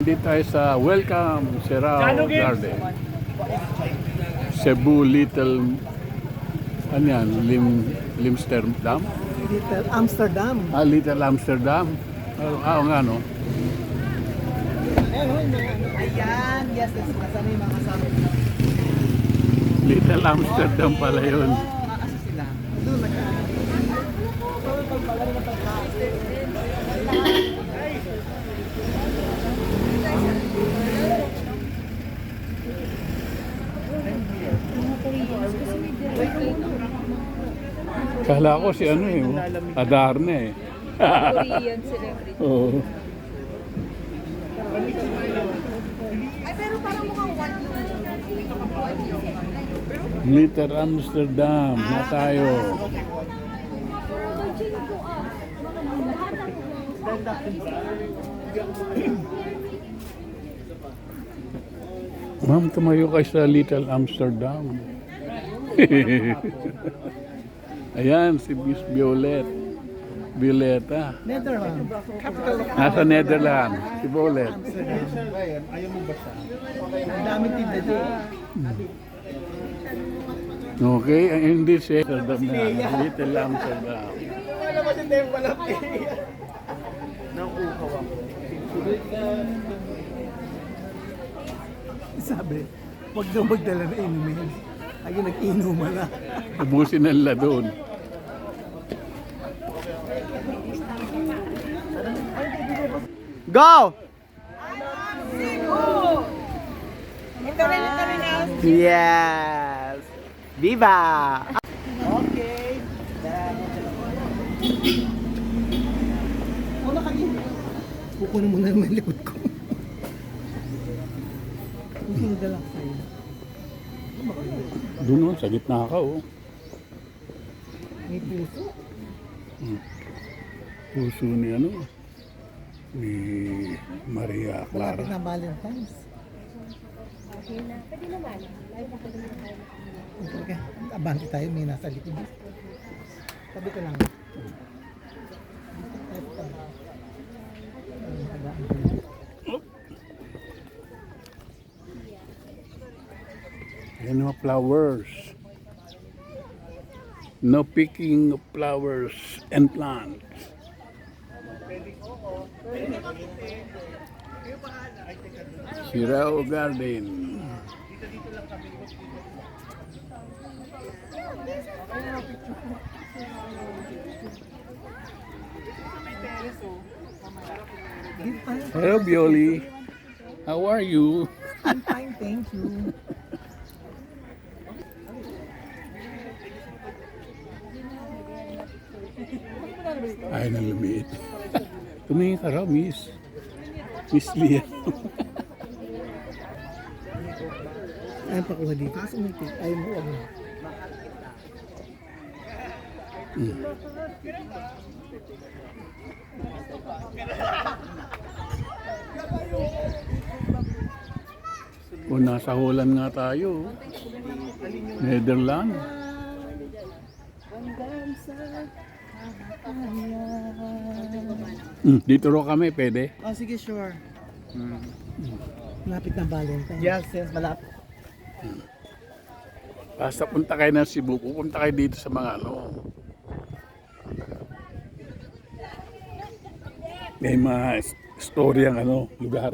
Nandito tayo sa Welcome Serao Garden. Cebu Little ano yan? Limsterdam? Little Amsterdam. Little Amsterdam. Nga no. Ayan, yes, kasama yung mga kasama. Little Amsterdam pala yun. Asa sila? Doon nagkaan. Kala ko si ano eh, Adarna eh. Korean celebrity. Oo. Ay, pero parang mukhang one. Little Amsterdam na tayo. Ma'am, tumayo kayo sa Little Amsterdam. Ayan, si Miss Violeta. Netherlands. Capital of Nasa Netherlands, si Violet. Ang daming tinda dito. Okay, hindi siya Amsterdam na. Little Amsterdam. Wala ba din tayong malaki? Nang ukaw ako. Sabi, huwag daw magdala na inumin. Lagi nag-inuman na. Ubusin nila doon. Go! Ito rin na. Yes! Viva! Okay. Una kanina. Kukunin mo na yung likod ko. Hindi dala sa'yo. Doon sa gitna ka, oh. May puso. Puso ni ano, ni Maria Clara. Malapit na Valentine's. Okay na. Pwede naman. Live ako din naman. Okay. Abante tayo, may nasa likod. Sabi ko lang. Yan mga flowers. No picking of flowers and plants. Serao Garden. Hello, Bioli. How are you? I'm fine, thank you. Ay, nang lumiit. Tumingin ka raw, Miss. Miss Lia. Ayaw pa kuha dito. Kasi may pick. Ayaw mo, wag mo. O, nasa Holland nga tayo. Netherlands. Dito ro kami, pwede? Oh, sige, sure. Malapit na Valentine. Yes, yes, malapit. Basta punta kayo ng Cebu, pupunta kayo dito sa mga ano. May mga story ang ano, lugar.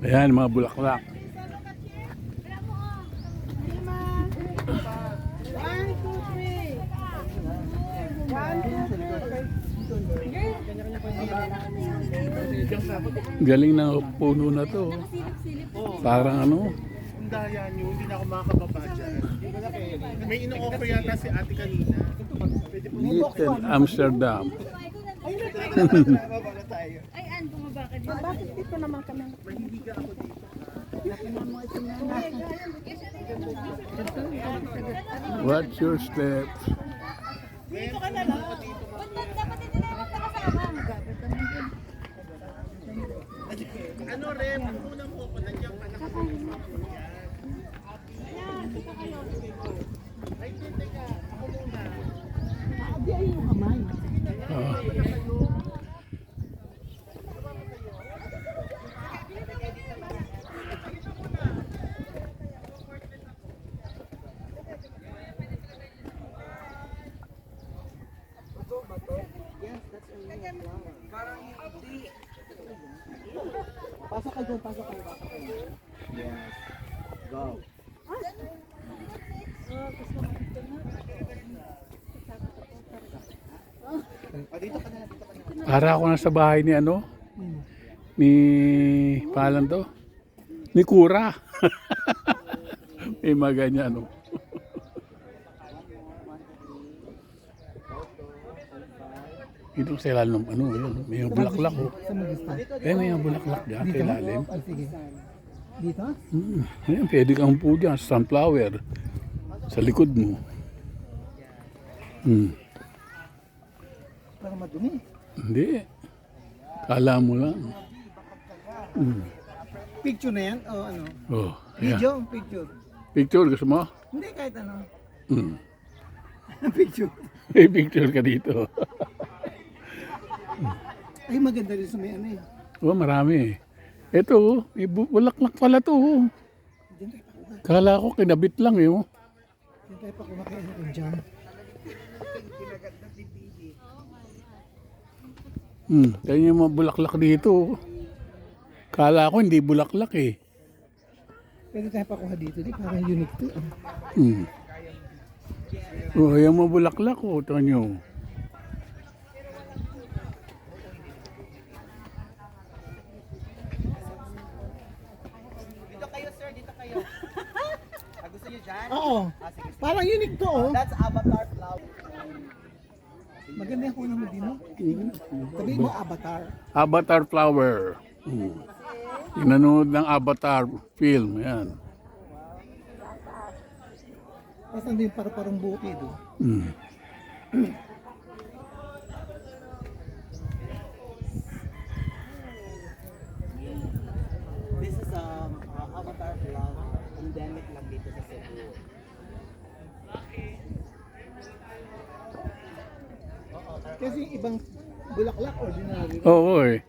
Ayan, mga bulaklak. Galing ng puno na to. Parang ano? Ang daya nyo, hindi na ako makakababa dyan. May ino-offer yata si ate kanina. Pwede po Little Amsterdam. mababa na tayo. Ay, Ann, bumaba ka dito. Bakit dito naman kami? Mahihiga ako dito. Watch your steps. Dito ka na lang. Dapat hindi na naman kasama. Ano, Rem? Una mo ako, nandiyan ka na. Para ako na sa bahay ni ano? Ni palan to? Ni Kura. May mga ganyan, ano? Dito sa ilalim ng ano, yun, may mga bulaklak, oh. Saan mo gusto? May mga bulaklak dyan sa Dito? ilalim. Ah, sige. Dito? Ayan, pwede kang po dyan, sunflower. Sa likod mo. Parang madumi. Hindi. Kala mo lang. Picture na yan? O ano? Oh, ayan. Video? Picture. Picture, gusto mo? Hindi, kahit ano. Picture. May picture ka dito. Ay, maganda rin sa may ano eh. Oh, marami. Ito, oh, may bulaklak pala to. Oh. Diyan tayo pakuha. Kala ko kinabit lang eh. Oh. Diyan tayo pakuha kay ano kung dyan. Kaya yung mga bulaklak dito. Oh. Kala ko hindi bulaklak eh. Pwede tayo pakuha dito. Di parang unique to. Oh, yung mga bulaklak oh, ito nyo. Dito kayo, sir. Dito kayo. Gusto niyo dyan? Oo. Parang unique to oh. That's Avatar Flower. Maganda yung kulang mo din no? Sabihin mo avatar. Avatar flower. Inanood ng Avatar film. Yan. Tapos nandun yung parang bukid oh. This is Avatar Flower. Endemic lang dito sa Cebu. Kasi yung ibang bulaklak ordinary. Oo eh.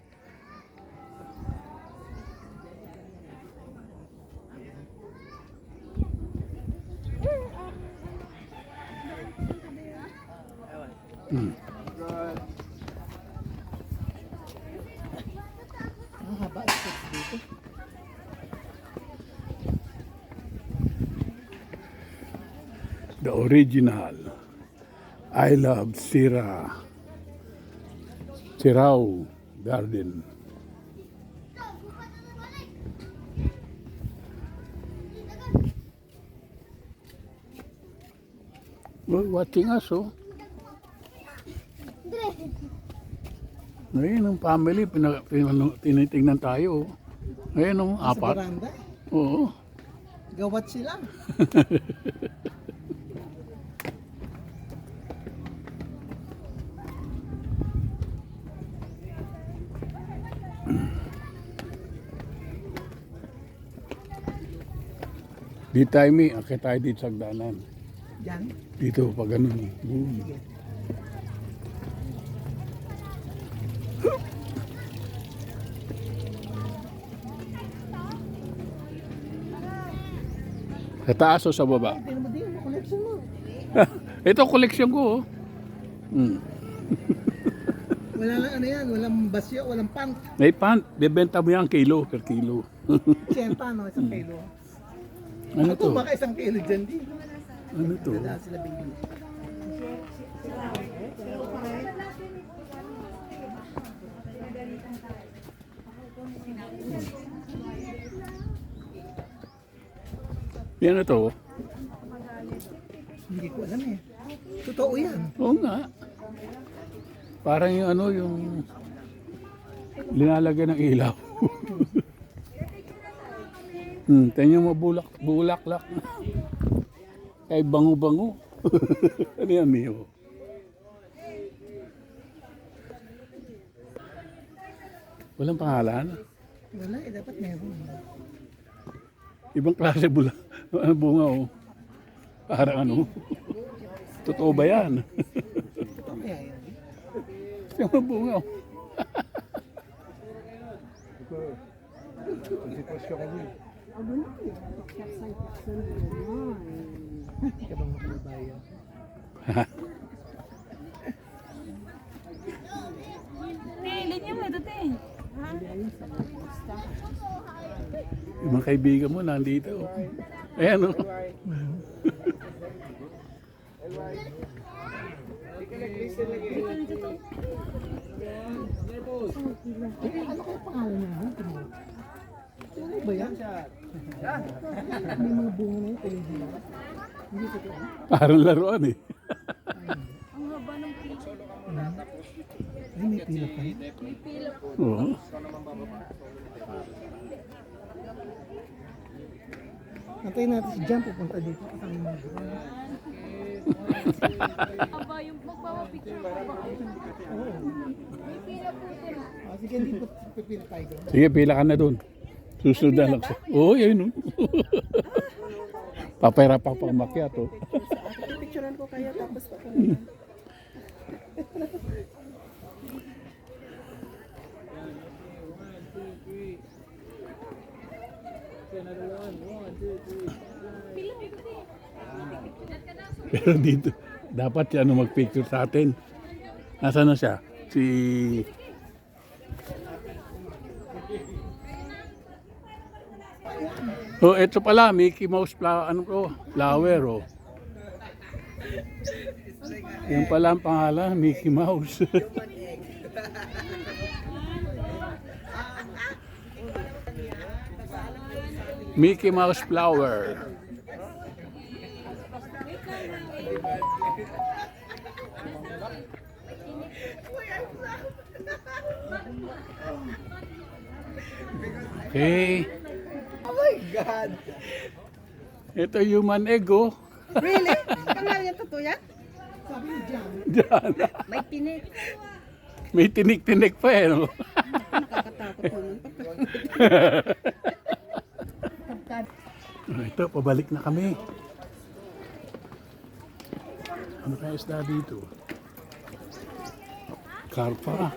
Ang haba ang steps dito. The original. I love Sirao Garden. Well, watching us, oh. Ngayon, ang family, tinitingnan tayo. Oh. Ngayon, ang Sa apat. baranda. Oo. Gawat sila. Di tayo, may akit tayo dito sa hagdanan. Diyan. Dito, pag ganun. Boom. Sa taas o sa baba? Tingnan mo din yung collection mo. Ito, koleksyon ko. Oh. Wala lang ano yan. Walang basyo, walang pant. May pant, bebenta mo yan kilo per kilo. Siyenta no, isang kilo. Ano Ito to? baka isang kilo dyan din. Ano to? Dadaan sila bigyan. Yan na to. Hindi ko alam eh. Totoo yan. Oo nga. Parang yung ano, yung linalagyan ng ilaw. Tingnan mo bulaklak. Kay bango-bango. Ano yan, Mio? Walang pangalan? Wala eh, dapat meron. Ibang klase bunga, oh. Parang ano. Totoo ba yan? Totoo kaya yan. Yung mga bunga, oh. Hindi ka bang makalibayan? Linya mo ito, te. Ha? Ibang kaibigan mo nandito. Ayan o. Ano kaya pangalan niya? Ano ba yan? May mga bunga na yun, television. Hindi totoo. Parang laruan eh. Ang haba ng pila. Ay, may pila pa. May pila po. Oo. Antayin natin si Jan pupunta dito. Kasama yung mga bunga. Aba, yung magpapapicture ko ba? Oo. May pila po sir. Sige, hindi po pipila tayo doon. Sige, pila ka na dun. Susunod na lang. Oo, yun o. Papahirap pa pa umakyat o. Picturean ko kayo tapos pa ko. Pero dito, dapat siya ano mag-picture sa atin. Nasaan na siya? Si... Oh, ito pala, Mickey Mouse flower, ano ko, flower, oh. Yan pala ang pangalan, Mickey Mouse. Mickey Mouse flower. Okay. Oh my God! Ito human egg, oh. Really? Pangalan niya totoo yan? Diyan. May tinik. May tinik-tinik pa eh, no? Nakakatakot naman. Ito, pabalik na kami. Ano kaya isda dito? Karpa.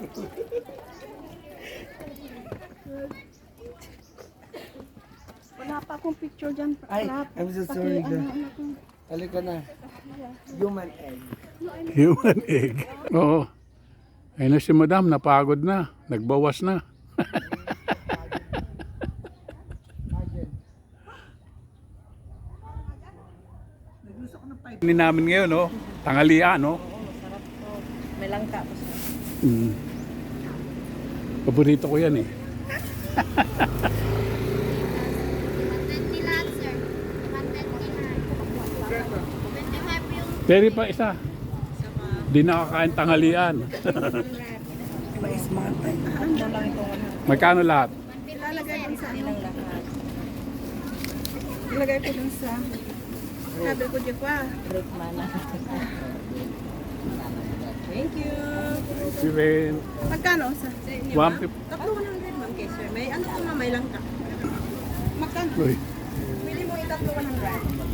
Wala pa akong picture dyan. Ay, Wala pa. I'm so Pati sorry, ano, girl. ano kung- Halika na. Human egg. Human egg. Oo. Ayun na si madam, napagod na. Nagbawas na. Ini namin ngayon, no? Tanghalian, no? May langka po siya. Mm. Paborito ko yan eh. Pero pa isa. Di nakakain tanghalian. May smart. Ano lang ito? Magkano lahat? Ilalagay dun sa ilang lahat. Ilagay ko dun sa... Sabi ko, Jefa. Break mana. Thank you. Si Ren. Magkano sa inyo? 150. Tatlo 100 ma'am kay sir. May ano ko na may langka. Magkano? Uy. Pili mo itatlo 100.